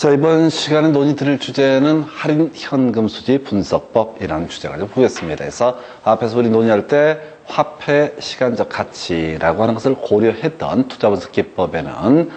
자, 이번 시간에 논의드릴 주제는 할인 현금 수지 분석법이라는 주제가 좀 보겠습니다. 그래서 앞에서 우리 논의할 때 화폐 시간적 가치라고 하는 것을 고려했던 투자 분석 기법에는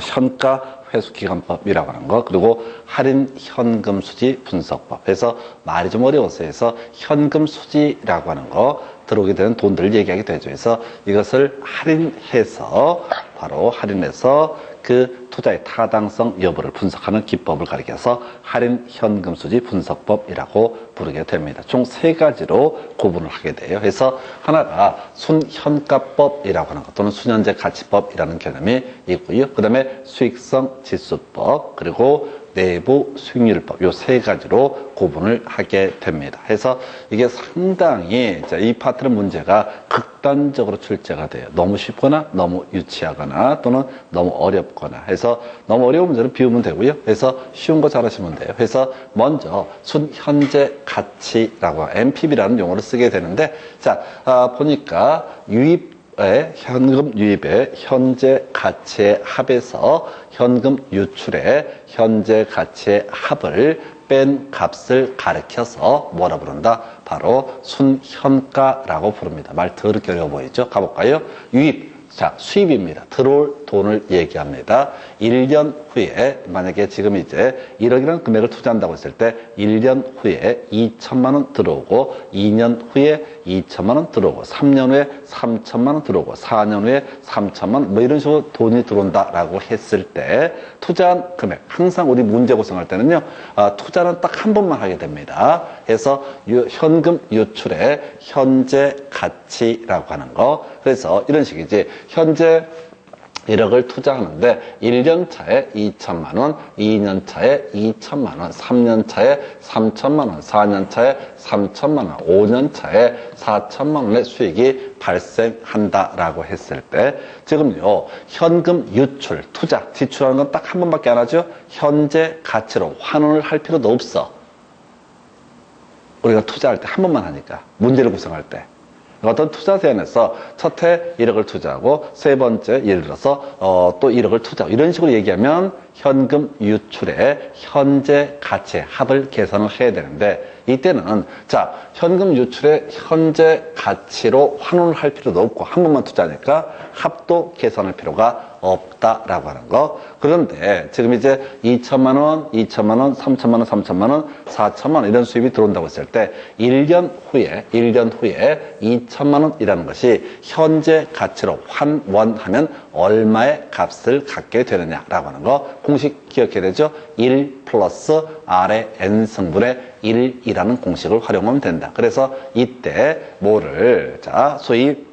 현가 회수기간법이라고 하는 거, 그리고 할인 현금 수지 분석법. 그래서 말이 좀 어려웠어요. 그래서 현금 수지라고 하는 거, 들어오게 되는 돈들을 얘기하게 되죠. 그래서 이것을 할인해서, 바로 할인해서 그 투자의 타당성 여부를 분석하는 기법을 가리켜서 할인 현금 수지 분석법이라고 부르게 됩니다. 총 세 가지로 구분을 하게 돼요. 그래서 하나가 순현가법이라고 하는 것 또는 순현재 가치법이라는 개념이 있고요. 그 다음에 수익성 지수법, 그리고 내부 수익률법, 요 세 가지로 구분을 하게 됩니다. 그래서 이게 상당히 이 파트는 문제가 극단적으로 출제가 돼요. 너무 쉽거나 너무 유치하거나 또는 너무 어렵거나 해서 너무 어려운 문제는 비우면 되고요. 그래서 쉬운 거 잘하시면 돼요. 그래서 먼저 순현재 가치라고 NPV라는 용어를 쓰게 되는데, 자, 보니까 현금 유입의 현재 가치의 합에서 현금 유출의 현재 가치의 합을 뺀 값을 가리켜서 뭐라 부른다? 바로 순현가라고 부릅니다. 말 더럽게 어려워 보이죠? 가볼까요? 유입. 자, 수입입니다. 들어올 돈을 얘기합니다. 1년 후에, 만약에 지금 이제 1억이라는 금액을 투자한다고 했을 때 1년 후에 2천만 원 들어오고, 2년 후에 2천만 원 들어오고, 3년 후에 3천만 원 들어오고, 4년 후에 3천만 원, 뭐 이런 식으로 돈이 들어온다라고 했을 때 투자한 금액, 항상 우리 문제 구성할 때는요, 투자는 딱 한 번만 하게 됩니다. 그래서 현금 유출의 현재 가치라고 하는 거. 그래서 이런 식이지. 현재 1억을 투자하는데 1년 차에 2천만 원, 2년 차에 2천만 원, 3년 차에 3천만 원, 4년 차에 3천만 원, 5년 차에 4천만 원의 수익이 발생한다라고 했을 때, 지금요, 현금 유출, 투자, 지출하는 건 딱 한 번밖에 안 하죠. 현재 가치로 환원을 할 필요도 없어. 우리가 투자할 때 한 번만 하니까, 문제를 구성할 때. 어떤 투자 제안에서 첫 해 1억을 투자하고 세 번째 예를 들어서 또 1억을 투자하고 이런 식으로 얘기하면 현금 유출의 현재 가치의 합을 계산을 해야 되는데, 이때는 자, 현금 유출의 현재 가치로 환원을 할 필요도 없고 한 번만 투자하니까 합도 계산할 필요가 없다라고 하는 거. 그런데 지금 이제 2천만 원, 2천만 원, 3천만 원, 3천만 원, 4천만 원 이런 수입이 들어온다고 했을 때 1년 후에 2천만 원이라는 것이 현재 가치로 환원하면 얼마의 값을 갖게 되느냐라고 하는 거. 공식 기억해야 되죠? 1 플러스 R의 N승분의 1이라는 공식을 활용하면 된다. 그래서 이때 뭐를, 자, 소위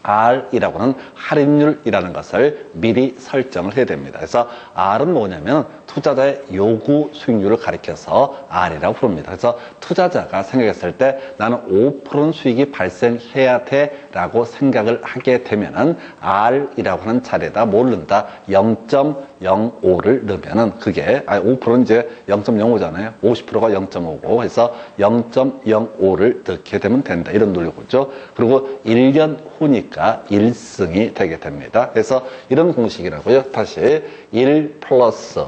R이라고 하는 할인율이라는 것을 미리 설정을 해야 됩니다. 그래서 R은 뭐냐면 투자자의 요구 수익률을 가리켜서 R이라고 부릅니다. 그래서 투자자가 생각했을 때 나는 5% 수익이 발생해야 돼 라고 생각을 하게 되면은 R이라고 하는 자리에다 뭘 넣는다? 0.05를 넣으면은 그게, 5%는 이제 0.05잖아요. 50%가 0.5고 해서 0.05를 넣게 되면 된다. 이런 논리고죠. 그리고 1년 후니까 1승이 되게 됩니다. 그래서 이런 공식이라고요. 다시 1 플러스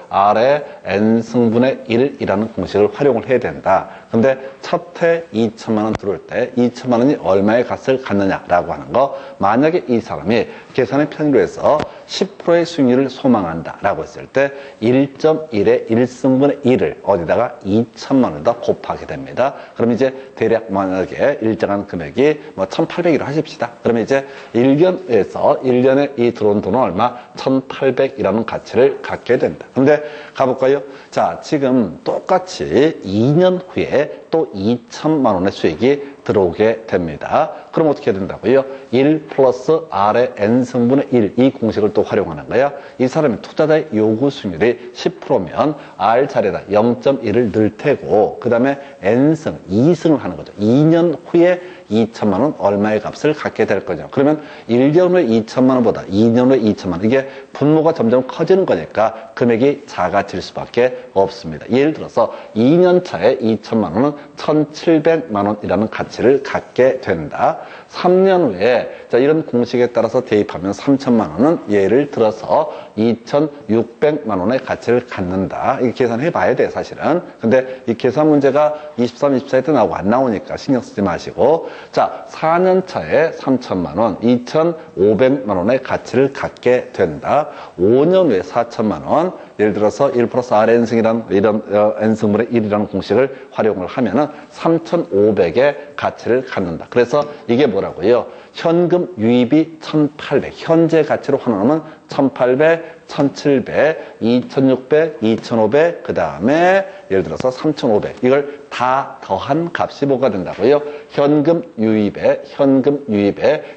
R의 N승분의 1이라는 공식을 활용을 해야 된다. 근데 첫 해 2천만 원 들어올 때 2천만 원이 얼마의 값을 갖느냐라고 하는 거. 만약에 이 사람이 계산의 편의로 해서 10%의 수익률을 소망한다라고 했을 때 1.1의 1승분의 1을 어디다가 2천만 원에다 곱하게 됩니다. 그럼 이제 대략 만약에 일정한 금액이 뭐 1,800으로 하십시다. 그러면 이제 1년에서 1년에 이 들어온 돈은 얼마? 1,800이라는 가치를 갖게 된다. 근데 가볼까요? 자, 지금 똑같이 2년 후에 또 2천만 원의 수익이 들어오게 됩니다. 그럼 어떻게 된다고요? 1 플러스 R의 N승분의 1, 이 공식을 또 활용하는 거야. 이 사람이 투자자의 요구 수익률이 10%면 R 자리에다 0.1을 넣을 테고, 그 다음에 N승, 2승을 하는 거죠. 2년 후에 2천만 원 얼마의 값을 갖게 될 거냐. 그러면 1년 후에 2천만 원보다 2년 후에 2천만 원, 이게 분모가 점점 커지는 거니까 금액이 작아질 수밖에 없습니다. 예를 들어서 2년 차에 2천만 원은 1,700만 원이라는 가치 가치를 갖게 된다. 3년 후에 자, 이런 공식에 따라서 대입하면 3천만 원은 예를 들어서 2,600만 원의 가치를 갖는다. 이게 계산해 봐야 돼, 사실은. 근데 이 계산 문제가 23, 24회 때 나오고 안 나오니까 신경 쓰지 마시고. 자, 4년 차에 3천만 원, 2,500만 원의 가치를 갖게 된다. 5년 후에 4천만 원, 예를 들어서 1 플러스 R n승이라는 이런 n승분의 1이라는 공식을 활용을 하면은 3,500의 가치를 갖는다. 그래서 이게 뭐라고요? 현금 유입이 1,800, 현재 가치로 환원하면 1,800, 1,700, 2,600, 2,500, 그 다음에 예를 들어서 3,500 이걸 다 더한 값이 뭐가 된다고요? 현금 유입에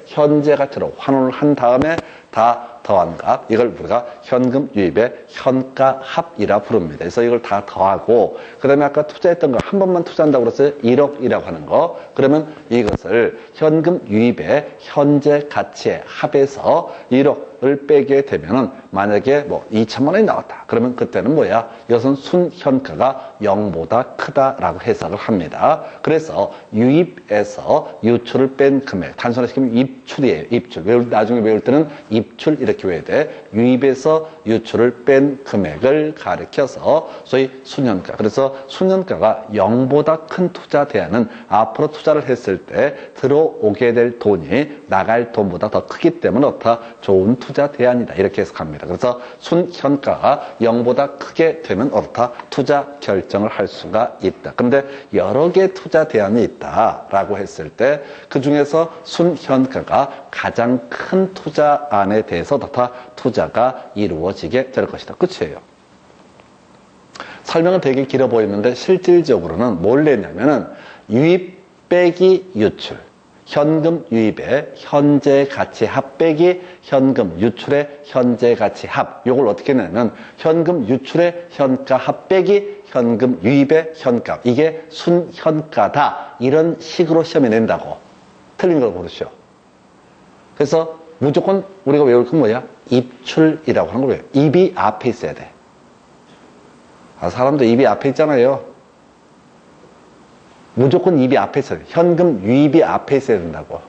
현재 가치로 환원을 한 다음에 다 더한 값, 이걸 우리가 현금 유입의 현가합이라 부릅니다. 그래서 이걸 다 더하고, 그 다음에 아까 투자했던 거 한 번만 투자한다고 그랬어요? 1억이라고 하는 거. 그러면 이것을 현금 유입의 현재 가치의 합에서 1억을 빼게 되면은 만약에 뭐 2천만 원이 나왔다. 그러면 그때는 뭐야? 이것은 순현가가 0보다 크다라고 해석을 합니다. 그래서 유입에서 유출을 뺀 금액, 단순화시키면 입출이에요. 입출. 나중에 외울 때는 입출 이렇게 외워야 돼. 유입에서 유출을 뺀 금액을 가리켜서 소위 순현가. 그래서 순현가가 0보다 큰 투자 대안은 앞으로 투자를 했을 때 들어오게 될 돈이 나갈 돈보다 더 크기 때문에 어떻다? 좋은 투자 대안이다. 이렇게 해석합니다. 그래서 순현가가 0보다 크게 되면 어떻다? 투자 결정을 할 수가 있다. 그런데 여러 개의 투자 대안이 있다라고 했을 때 그 중에서 순현가가 가장 큰 투자안에 대해서 어떻다? 투자가 이루어지게 될 것이다. 끝이에요. 설명은 되게 길어 보이는데 실질적으로는 뭘 내냐면은 유입 빼기 유출, 현금 유입의 현재 가치 합 빼기 현금 유출의 현재 가치 합. 요걸 어떻게 내냐면 현금 유출의 현가 합 빼기 현금 유입의 현가. 이게 순현가다. 이런 식으로 시험에 낸다고. 틀린 걸 모르시오. 그래서 무조건 우리가 외울 건 뭐야? 입출이라고 하는 거예요. 입이 앞에 있어야 돼. 사람도 입이 앞에 있잖아요. 무조건 입이 앞에 있어야 돼. 현금 유입이 앞에 있어야 된다고.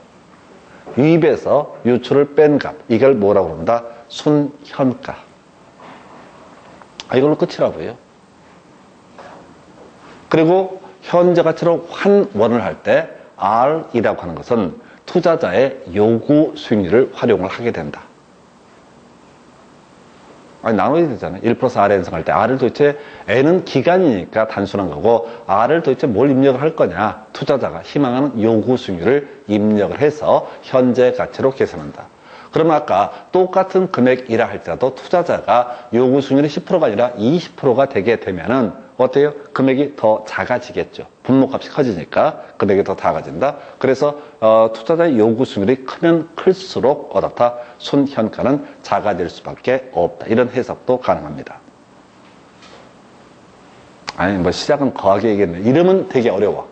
유입에서 유출을 뺀 값. 이걸 뭐라고 그런다? 순현가. 이걸로 끝이라고요. 그리고 현재 가치로 환원을 할 때 R이라고 하는 것은 투자자의 요구 수익률을 활용을 하게 된다. 나눠야 되잖아요. 1 플러스 R n승할 때 R을 도대체 N은 기간이니까 단순한 거고 R을 도대체 뭘 입력을 할 거냐. 투자자가 희망하는 요구 수익률을 입력을 해서 현재 가치로 계산한다. 그러면 아까 똑같은 금액이라 할지라도 투자자가 요구 수익률이 10%가 아니라 20%가 되게 되면은 어때요? 금액이 더 작아지겠죠. 분모값이 커지니까 금액이 더 작아진다. 그래서 투자자의 요구 수익률이 크면 클수록 어떻다? 순현가는 작아질 수밖에 없다. 이런 해석도 가능합니다. 아니 뭐 시작은 거하게 얘기했네. 이름은 되게 어려워.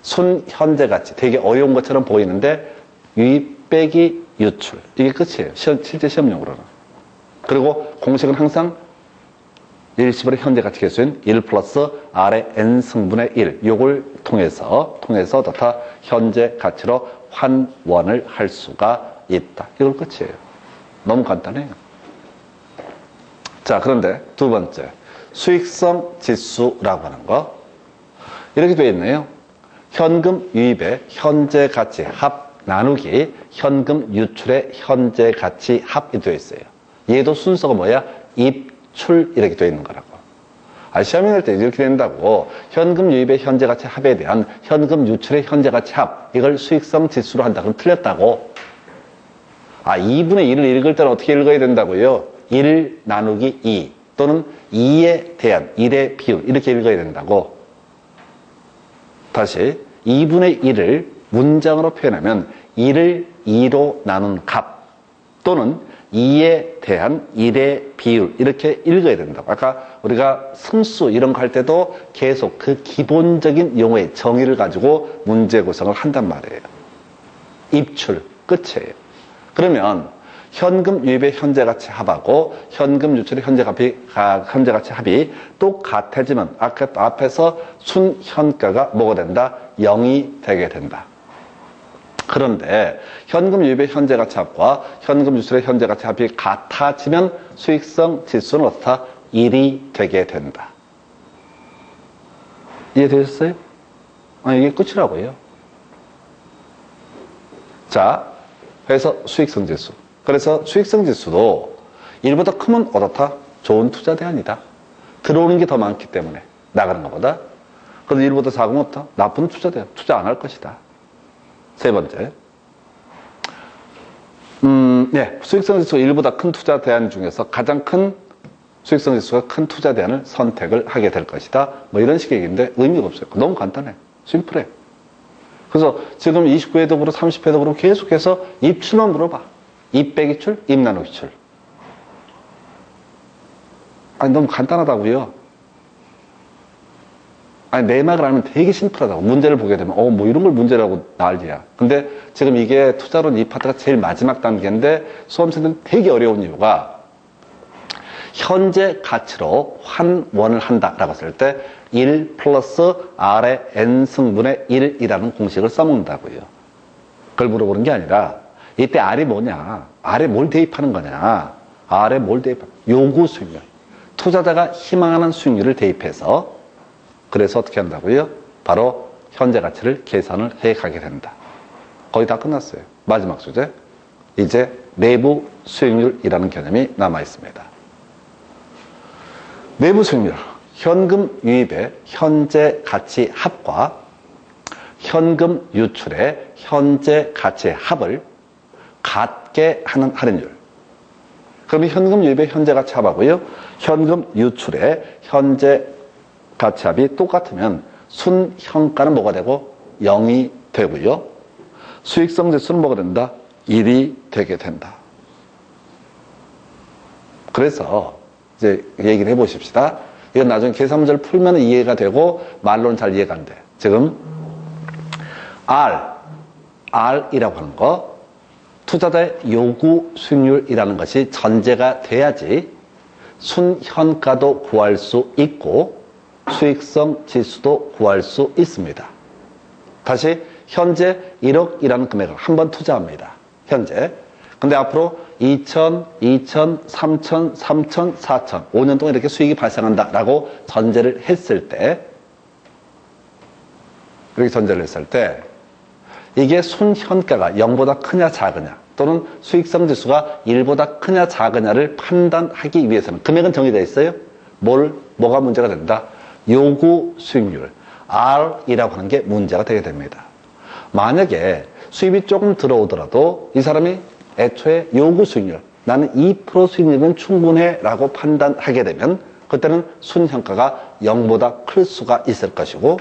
순현재 가치 되게 어려운 것처럼 보이는데 유입 빼기 유출 이게 끝이에요. 실제 시험용으로는. 그리고 공식은 항상 일시불의 현재 가치 계수인 1 플러스 R의 n승분의 1 요걸 통해서 어떻다? 현재 가치로 환원을 할 수가 있다. 이걸 끝이에요. 너무 간단해요. 자, 그런데 두 번째 수익성 지수라고 하는 거 이렇게 되어 있네요. 현금 유입의 현재 가치 합 나누기 현금 유출의 현재 가치 합이 되어 있어요. 얘도 순서가 뭐야? 입출 이렇게 되어 있는 거라고. 시험에 낼 때 이렇게 된다고. 현금 유입의 현재 가치 합에 대한 현금 유출의 현재 가치 합 이걸 수익성 지수로 한다. 그럼 틀렸다고. 2분의 1을 읽을 때는 어떻게 읽어야 된다고요? 1 나누기 2 또는 2에 대한 1의 비율 이렇게 읽어야 된다고. 다시 2분의 1을 문장으로 표현하면 1을 2로 나눈 값 또는 2에 대한 1의 비율 이렇게 읽어야 된다고. 아까 우리가 승수 이런 거 할 때도 계속 그 기본적인 용어의 정의를 가지고 문제 구성을 한단 말이에요. 입출 끝이에요. 그러면 현금 유입의 현재가치 합하고 현금 유출의 현재가치 합이 똑같아지면 앞에서 순현가가 뭐가 된다? 0이 되게 된다. 그런데 현금 유입의 현재가치 합과 현금 유출의 현재가치 합이 같아지면 수익성 지수는 어떻다? 1이 되게 된다. 이해되셨어요? 이게 끝이라고요. 자, 그래서 수익성 지수. 그래서 수익성 지수도 1보다 크면 어떻다? 좋은 투자 대안이다. 들어오는 게 더 많기 때문에 나가는 것보다. 그런데 1보다 작으면 어떻다? 나쁜 투자 대안. 투자 안 할 것이다. 세 번째. 수익성 지수가 1보다 큰 투자 대안 중에서 가장 큰 수익성 지수가 큰 투자 대안을 선택을 하게 될 것이다. 뭐 이런 식의 얘기인데 의미가 없어요. 너무 간단해. 심플해. 그래서 지금 29회도 그렇고 30회도 그렇고 계속해서 입출만 물어봐. 입 빼기 출, 입 나누기 출. 너무 간단하다고요. 내막을 알면 되게 심플하다고. 문제를 보게 되면 뭐 이런 걸 문제라고 난리야. 근데 지금 이게 투자론 이 파트가 제일 마지막 단계인데 수험생들은 되게 어려운 이유가 현재 가치로 환원을 한다라고 했을 때 1 플러스 R의 N승분의 1이라는 공식을 써먹는다고요. 그걸 물어보는 게 아니라 이때 R이 뭐냐? R에 뭘 대입하는 거냐? R에 뭘 대입하는 요구 수익률. 투자자가 희망하는 수익률을 대입해서 그래서 어떻게 한다고요? 바로 현재 가치를 계산을 해 가게 된다. 거의 다 끝났어요. 마지막 주제. 이제 내부 수익률이라는 개념이 남아 있습니다. 내부 수익률. 현금 유입의 현재 가치 합과 현금 유출의 현재 가치 합을 같게 하는 할인율. 그러면 현금 유입의 현재 가치 합하고요. 현금 유출의 현재 가치 합이 똑같으면 순현가는 뭐가 되고 0이 되고요. 수익성 지수는 뭐가 된다? 1이 되게 된다. 그래서 이제 얘기를 해보십시다. 이건 나중에 계산 문제를 풀면 이해가 되고 말로는 잘 이해가 안 돼. 지금 R이라고 하는 거 투자자의 요구 수익률이라는 것이 전제가 돼야지 순현가도 구할 수 있고 수익성 지수도 구할 수 있습니다. 다시 현재 1억이라는 금액을 한번 투자합니다. 현재. 근데 앞으로 2천, 2천, 3천, 3천, 4천 5년 동안 이렇게 수익이 발생한다라고 전제를 했을 때 이렇게 전제를 했을 때 이게 순현가가 0보다 크냐 작으냐 또는 수익성 지수가 1보다 크냐 작으냐를 판단하기 위해서는 금액은 정해져 있어요. 뭐가 문제가 된다? 요구 수익률 R이라고 하는 게 문제가 되게 됩니다. 만약에 수입이 조금 들어오더라도 이 사람이 애초에 요구 수익률 나는 2% 수익률은 충분해 라고 판단하게 되면 그때는 순현가가 0보다 클 수가 있을 것이고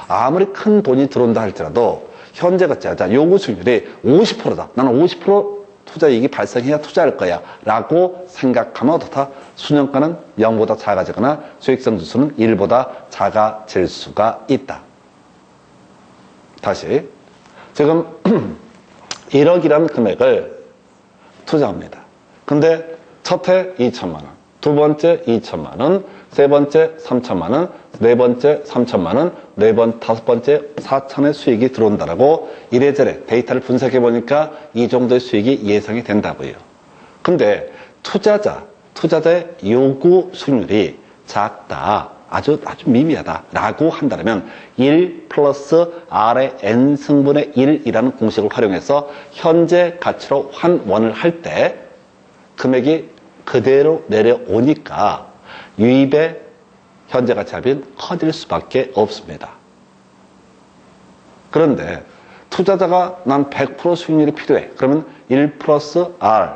아무리 큰 돈이 들어온다 할지라도 현재 가치자 요구 수익률이 50%다. 나는 50% 투자 이익이 발생해야 투자할 거야 라고 생각하면 어떻다? 순현가는 0보다 작아지거나 수익성 지수는 1보다 작아질 수가 있다. 다시 지금 1억이라는 금액을 투자합니다. 근데 첫 해 2천만 원, 두 번째 2천만 원, 세 번째 3천만 원, 네 번째 3천만 원, 다섯 번째 4천의 수익이 들어온다라고 이래저래 데이터를 분석해 보니까 이 정도의 수익이 예상이 된다고요. 근데 투자자의 요구 수익률이 작다, 아주 미미하다 라고 한다면 1 플러스 R의 N승분의 1이라는 공식을 활용해서 현재 가치로 환원을 할 때 금액이 그대로 내려오니까 유입의 현재 가치 합은 커질 수밖에 없습니다. 그런데 투자자가 난 100% 수익률이 필요해. 그러면 1 플러스 R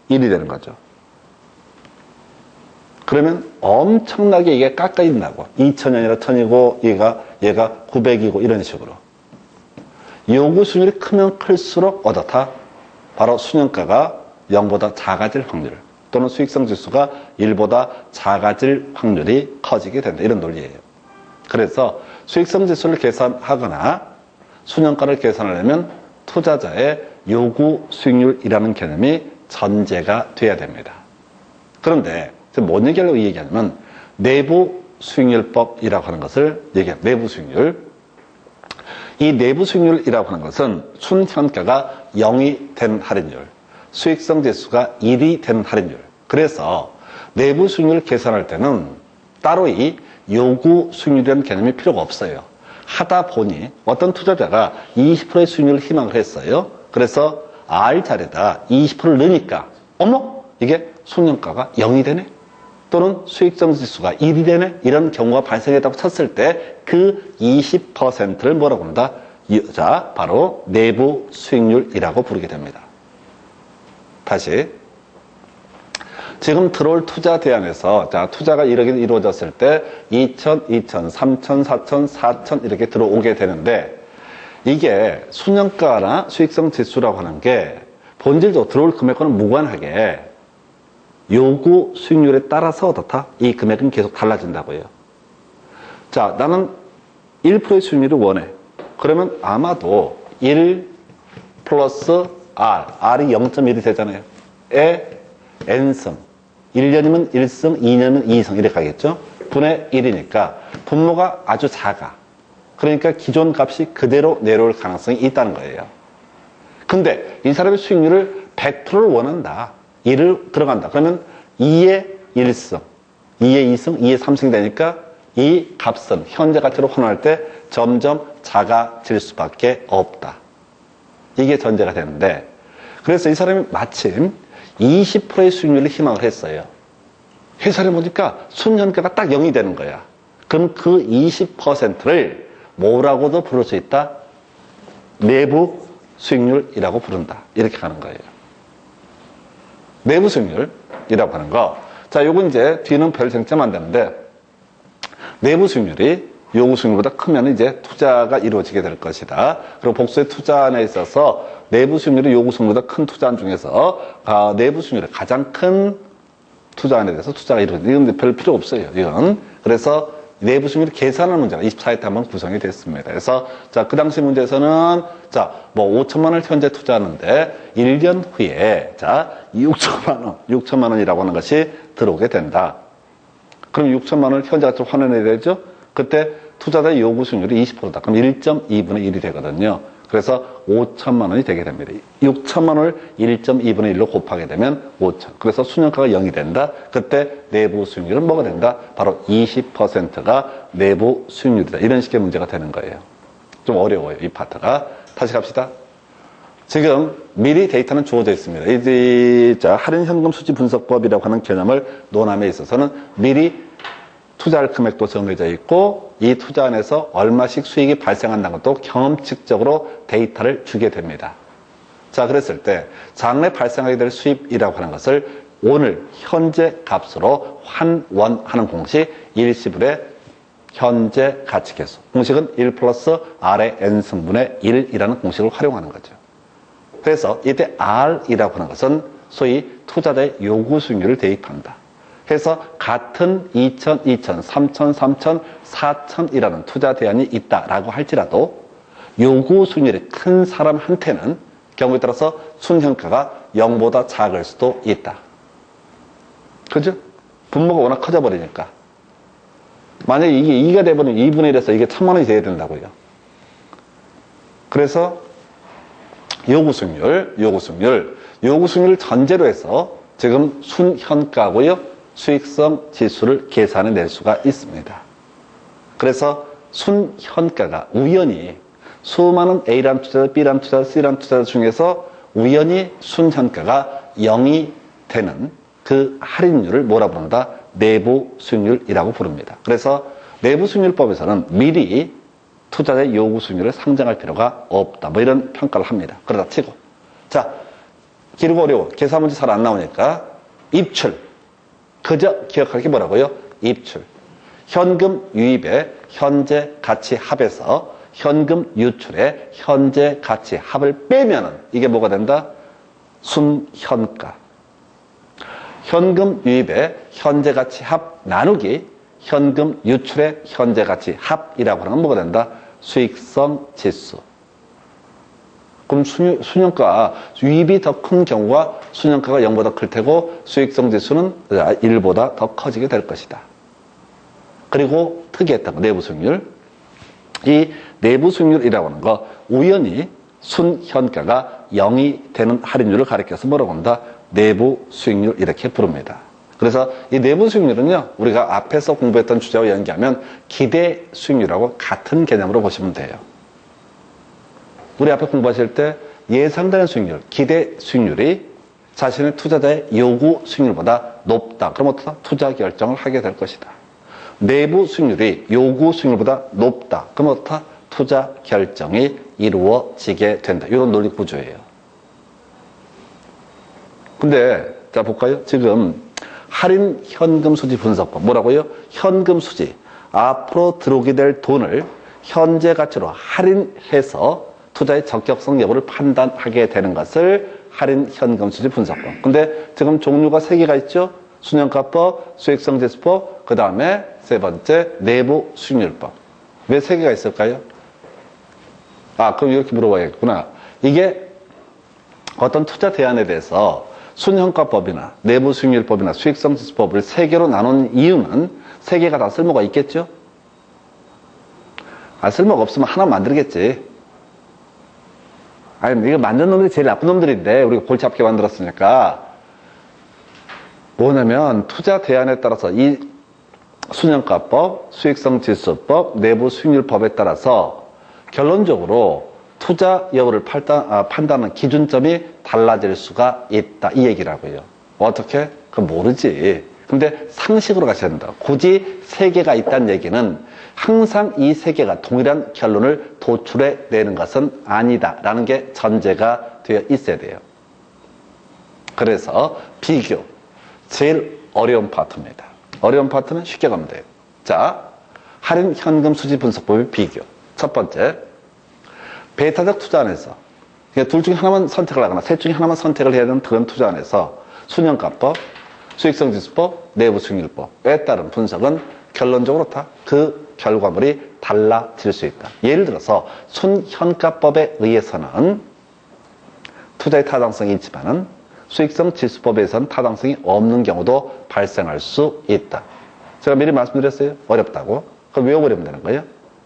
1이 되는 거죠. 그러면 엄청나게 이게 깎아진다고. 2,000원이라 1,000이고 얘가 900이고 이런 식으로. 요구 수익률이 크면 클수록 어떻다? 바로 순현가가 0보다 작아질 확률 또는 수익성 지수가 1보다 작아질 확률이 커지게 된다. 이런 논리예요. 그래서 수익성 지수를 계산하거나 순현가를 계산하려면 투자자의 요구 수익률이라는 개념이 전제가 돼야 됩니다. 그런데 뭔 얘기하려고 얘기하냐면 내부 수익률법이라고 하는 것을 얘기합니다. 내부 수익률. 이 내부 수익률이라고 하는 것은 순현가가 0이 되는 할인율, 수익성 지수가 1이 되는 할인율. 그래서 내부 수익률을 계산할 때는 따로 이 요구 수익률이라는 개념이 필요가 없어요. 하다 보니 어떤 투자자가 20%의 수익률을 희망을 했어요. 그래서 R자리에다 20%를 넣으니까 어머? 이게 순현가가 0이 되네? 또는 수익성 지수가 1이 되네? 이런 경우가 발생했다고 쳤을 때 그 20%를 뭐라고 부른다? 자, 바로 내부 수익률이라고 부르게 됩니다. 다시. 지금 들어올 투자 대안에서 자, 투자가 이렇게 이루어졌을 때 2천, 2천, 3천, 4천, 4천 이렇게 들어오게 되는데 이게 순현가나 수익성 지수라고 하는 게 본질적으로 들어올 금액과는 무관하게 요구 수익률에 따라서 어떻다? 이 금액은 계속 달라진다고요. 자, 나는 1%의 수익률을 원해. 그러면 아마도 1 플러스 R, R이 0.1이 되잖아요. 에 N승. 1년이면 1승, 2년이면 2승 이렇게 가겠죠? 분의 1이니까 분모가 아주 작아. 그러니까 기존 값이 그대로 내려올 가능성이 있다는 거예요. 근데 이 사람의 수익률을 100%를 원한다. 1을 들어간다. 그러면 2의 1승, 2의 2승, 2의 3승이 되니까 이 값은 현재 가치로 환원할 때 점점 작아질 수밖에 없다. 이게 전제가 되는데 그래서 이 사람이 마침 20%의 수익률을 희망을 했어요. 회사를 보니까 순현가가 딱 0이 되는 거야. 그럼 그 20%를 뭐라고도 부를 수 있다? 내부 수익률이라고 부른다. 이렇게 가는 거예요. 내부 수익률이라고 하는 거. 자, 요건 이제 뒤는 별 쟁점 안 되는데 내부 수익률이 요구 수익률보다 크면 이제 투자가 이루어지게 될 것이다. 그리고 복수의 투자안에 있어서 내부 수익률이 요구 수익률보다 큰 투자안 중에서 내부 수익률이 가장 큰 투자안에 대해서 투자가 이루어지다. 이건 별 필요 없어요. 이건. 그래서 내부 수익률을 계산하는 문제가 24회 때 한번 구성이 됐습니다. 그래서 자, 그 당시 문제에서는 자, 뭐 5천만 원을 현재 투자하는데 1년 후에 자, 6천만 원이라고 하는 것이 들어오게 된다. 그럼 6천만 원을 현재 가치로 환원해야 되죠? 그때 투자자의 요구 수익률이 20%다. 그럼 1.2분의 1이 되거든요. 그래서 5천만 원이 되게 됩니다. 6천만 원을 1.2분의 1로 곱하게 되면 5천. 그래서 순현가가 0이 된다. 그때 내부 수익률은 뭐가 된다? 바로 20%가 내부 수익률이다. 이런 식의 문제가 되는 거예요. 좀 어려워요, 이 파트가. 다시 갑시다. 지금 미리 데이터는 주어져 있습니다. 자, 할인현금 수지 분석법이라고 하는 개념을 논함에 있어서는 미리 투자할 금액도 정해져 있고 이 투자 안에서 얼마씩 수익이 발생한다는 것도 경험칙적으로 데이터를 주게 됩니다. 자, 그랬을 때 장래 발생하게 될 수입이라고 하는 것을 오늘 현재 값으로 환원하는 공식 일시불의 현재 가치계수. 공식은 1 플러스 R의 N승분의 1이라는 공식을 활용하는 거죠. 그래서 이때 R이라고 하는 것은 소위 투자자의 요구 수익률을 대입한다. 그래서 같은 2천, 2천, 3천, 3천, 4천이라는 투자 대안이 있다라고 할지라도 요구 수익률이 큰 사람한테는 경우에 따라서 순현가가 0보다 작을 수도 있다. 그죠? 분모가 워낙 커져버리니까. 만약에 이게 2가 돼버리면 2분의 1에서 이게 1,000만 원이 돼야 된다고요. 그래서 요구 수익률을 전제로 해서 지금 순현가고요. 수익성 지수를 계산해 낼 수가 있습니다. 그래서 순현가가 우연히 수많은 A란 투자자, B란 투자자, C란 투자자 중에서 우연히 순현가가 0이 되는 그 할인율을 뭐라 부른다? 내부 수익률이라고 부릅니다. 그래서 내부 수익률법에서는 미리 투자자의 요구 수익률을 상정할 필요가 없다. 뭐 이런 평가를 합니다. 그러다 치고. 자, 길고 어려워. 계산 문제 잘 안 나오니까 입출. 그저 기억할 게 뭐라고요? 입출. 현금 유입의 현재 가치 합에서 현금 유출의 현재 가치 합을 빼면은 이게 뭐가 된다? 순현가. 현금 유입의 현재 가치 합 나누기 현금 유출의 현재 가치 합이라고 하는 건 뭐가 된다? 수익성 지수. 그럼 순현가 유입이 더 큰 경우가 순현가가 0보다 클 테고 수익성 지수는 1보다 더 커지게 될 것이다. 그리고 특이했던 거, 내부 수익률. 이 내부 수익률이라고 하는 거 우연히 순현가가 0이 되는 할인율을 가리켜서 뭐라고 한다? 내부 수익률 이렇게 부릅니다. 그래서 이 내부 수익률은요, 우리가 앞에서 공부했던 주제와 연계하면 기대 수익률하고 같은 개념으로 보시면 돼요. 우리 앞에 공부하실 때 예상되는 수익률, 기대 수익률이 자신의 투자자의 요구 수익률보다 높다. 그럼 어떻다? 투자 결정을 하게 될 것이다. 내부 수익률이 요구 수익률보다 높다. 그럼 어떻다? 투자 결정이 이루어지게 된다. 이런 논리 구조예요. 근데 자 볼까요? 지금 할인 현금 수지 분석법 뭐라고요? 현금 수지, 앞으로 들어오게 될 돈을 현재 가치로 할인해서 투자의 적격성 여부를 판단하게 되는 것을 할인 현금 수지 분석법. 근데 지금 종류가 3개가 있죠? 순현가법, 수익성 지수법, 그 다음에 세 번째 내부 수익률법. 왜 3개가 있을까요? 그럼 이렇게 물어봐야겠구나. 이게 어떤 투자 대안에 대해서 순현가법이나 내부 수익률법이나 수익성 지수법을 3개로 나눈 이유는 3개가 다 쓸모가 있겠죠? 쓸모가 없으면 하나 만들겠지. 이거 만든 놈들이 제일 나쁜 놈들인데 우리가 골치 아프게 만들었으니까. 뭐냐면 투자 대안에 따라서 이 순현가법, 수익성 지수법, 내부 수익률법에 따라서 결론적으로 투자 여부를 판단하는 기준점이 달라질 수가 있다. 이 얘기라고요. 어떻게? 그건 모르지. 근데 상식으로 가셔야 된다. 굳이 3개가 있다는 얘기는 항상 이 3개가 동일한 결론을 도출해 내는 것은 아니다. 라는 게 전제가 되어 있어야 돼요. 그래서 비교. 제일 어려운 파트입니다. 어려운 파트는 쉽게 가면 돼요. 자, 할인 현금 수지 분석법의 비교. 첫 번째. 베타적 투자 안에서 둘 중에 하나만 선택을 하거나 셋 중에 하나만 선택을 해야 되는 그런 투자 안에서 순현가법, 수익성 지수법, 내부 수익률법에 따른 분석은 결론적으로 다 그 결과물이 달라질 수 있다. 예를 들어서 순현가법에 의해서는 투자의 타당성이 있지만은 수익성 지수법에서는 타당성이 없는 경우도 발생할 수 있다. 제가 미리 말씀드렸어요. 어렵다고. 그럼 외워버리면 되는 거예요.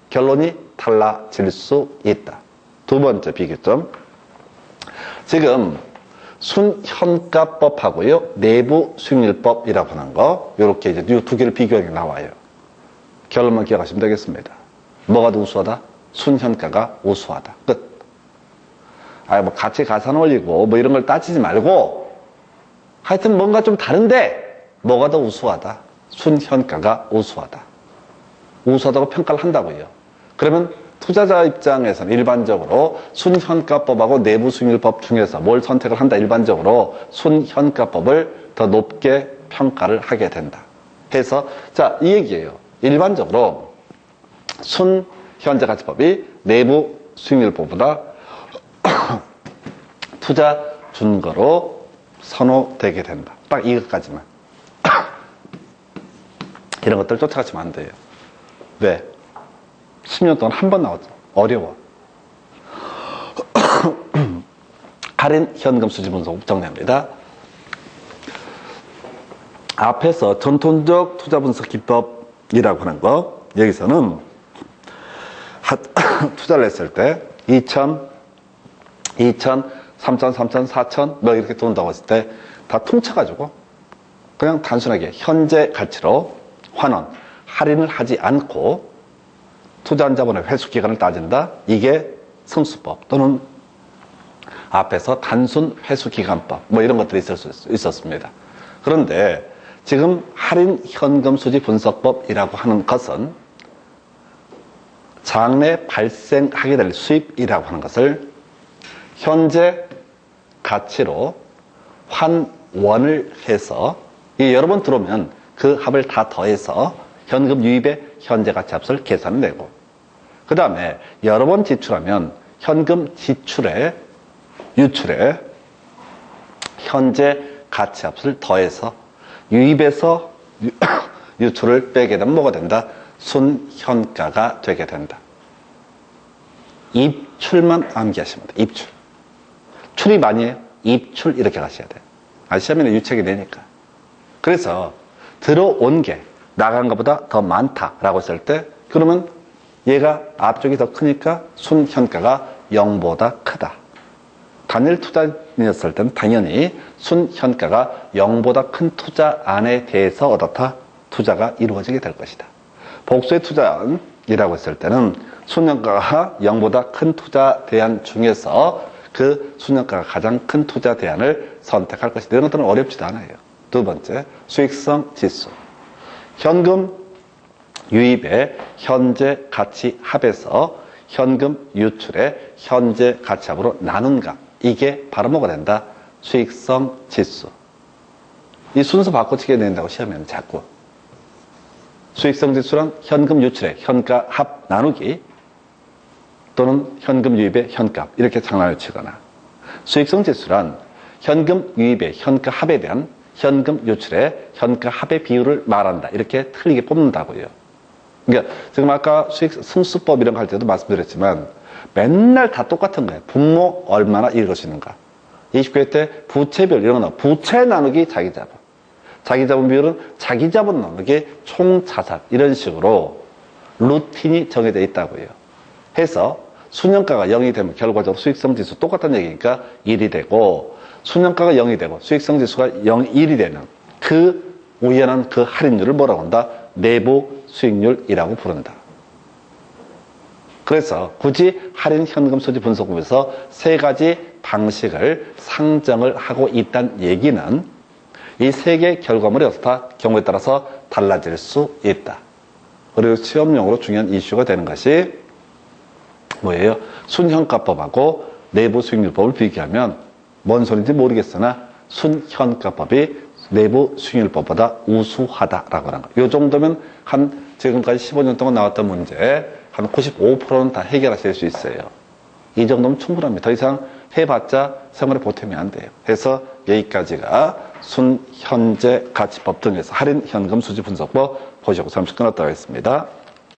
결론이 달라질 수 있다. 두 번째 비교점. 지금 순현가법하고요, 내부 수익률법이라고 하는 거, 요렇게 이제 이 2개를 비교하게 나와요. 결론만 기억하시면 되겠습니다. 뭐가 더 우수하다? 순현가가 우수하다. 끝. 뭐 같이 가산 올리고 뭐 이런 걸 따지지 말고 하여튼 뭔가 좀 다른데 뭐가 더 우수하다? 순현가가 우수하다. 우수하다고 평가를 한다고요. 그러면 투자자 입장에서는 일반적으로 순현가법하고 내부 수익률법 중에서 뭘 선택을 한다? 일반적으로 순현가법을 더 높게 평가를 하게 된다. 해서 자, 이 얘기예요. 일반적으로 순현재가치법이 내부 수익률법보다 투자 준거로 선호되게 된다. 딱 이것까지만. 이런 것들 쫓아가시면 안 돼요. 왜? 10년 동안 한 번 나왔죠. 어려워. 할인 현금 수지 분석 정리합니다. 앞에서 전통적 투자 분석 기법이라고 하는 거, 여기서는 투자를 했을 때 2,000, 3,000, 3,000, 4,000 뭐 이렇게 돈다고 했을 때 다 퉁쳐가지고 그냥 단순하게 현재 가치로 환원, 할인을 하지 않고 투자한 자본의 회수 기간을 따진다. 이게 승수법 또는 앞에서 단순 회수 기간법 뭐 이런 것들이 있을 수 있었습니다. 그런데 지금 할인 현금 수지 분석법이라고 하는 것은 장래 발생하게 될 수입이라고 하는 것을 현재 가치로 환원을 해서 여러 번 들어오면 그 합을 다 더해서 현금 유입의 현재 가치 합을 계산해내고, 그 다음에 여러 번 지출하면 현금 지출에 유출에 현재 가치 합을 더해서 유입에서 유출을 빼게 되면 뭐가 된다? 순현가가 되게 된다. 입출만 암기하시면 돼. 입출. 출입 아니에요? 입출 이렇게 가셔야 돼요. 시험에는 유책이 되니까. 그래서 들어온 게 나간 것보다 더 많다라고 했을 때 그러면 얘가 앞쪽이 더 크니까 순현가가 0보다 크다. 단일 투자인이었을 때는 당연히 순현가가 0보다 큰 투자 안에 대해서 어떻다? 투자가 이루어지게 될 것이다. 복수의 투자이라고 했을 때는 순현가가 0보다 큰 투자 대안 중에서 그 순현가가 가장 큰 투자 대안을 선택할 것이다. 이런 것들은 어렵지도 않아요. 두 번째, 수익성 지수. 현금 유입의 현재 가치 합에서 현금 유출의 현재 가치 합으로 나눈 값. 이게 바로 뭐가 된다? 수익성 지수. 이 순서 바꿔치게 된다고 시험에는 자꾸. 수익성 지수란 현금 유출의 현가 합 나누기 또는 현금 유입의 현값 이렇게 장난을 치거나, 수익성 지수란 현금 유입의 현가 합에 대한 현금 유출의 현가 합의 비율을 말한다. 이렇게 틀리게 뽑는다고요. 그러니까 지금 아까 수익 승수법 이런 거 할 때도 말씀드렸지만 맨날 다 똑같은 거예요. 분모 얼마나 읽을 수 있는가. 29회 때 부채별 이런 거 부채 나누기 자기자본. 자기자본 비율은 자기자본 나누기 총자산 이런 식으로 루틴이 정해져 있다고요. 해서 순현가가 0이 되면 결과적으로 수익성 지수 똑같은 얘기니까 1이 되고, 순현가가 0이 되고 수익성 지수가 1이 되는 그 우연한 그 할인율을 뭐라고 한다? 내부 수익률이라고 부른다. 그래서 굳이 할인 현금 수지 분석법에서 세 가지 방식을 상정을 하고 있다는 얘기는 이 세 개의 결과물이 어떻다? 경우에 따라서 달라질 수 있다. 그리고 시험용으로 중요한 이슈가 되는 것이 뭐예요? 순현가법하고 내부 수익률법을 비교하면 뭔 소리인지 모르겠으나 순현가법이 내부 수익률법보다 우수하다라고 하는 거. 이 정도면 한 지금까지 15년 동안 나왔던 문제 한 95%는 다 해결하실 수 있어요. 이 정도면 충분합니다. 더 이상 해봤자 생활에 보탬이 안 돼요. 해서 여기까지가 순현재 가치법 등에서 할인 현금 수지 분석법 보시고 잠시 끊었다 하겠습니다.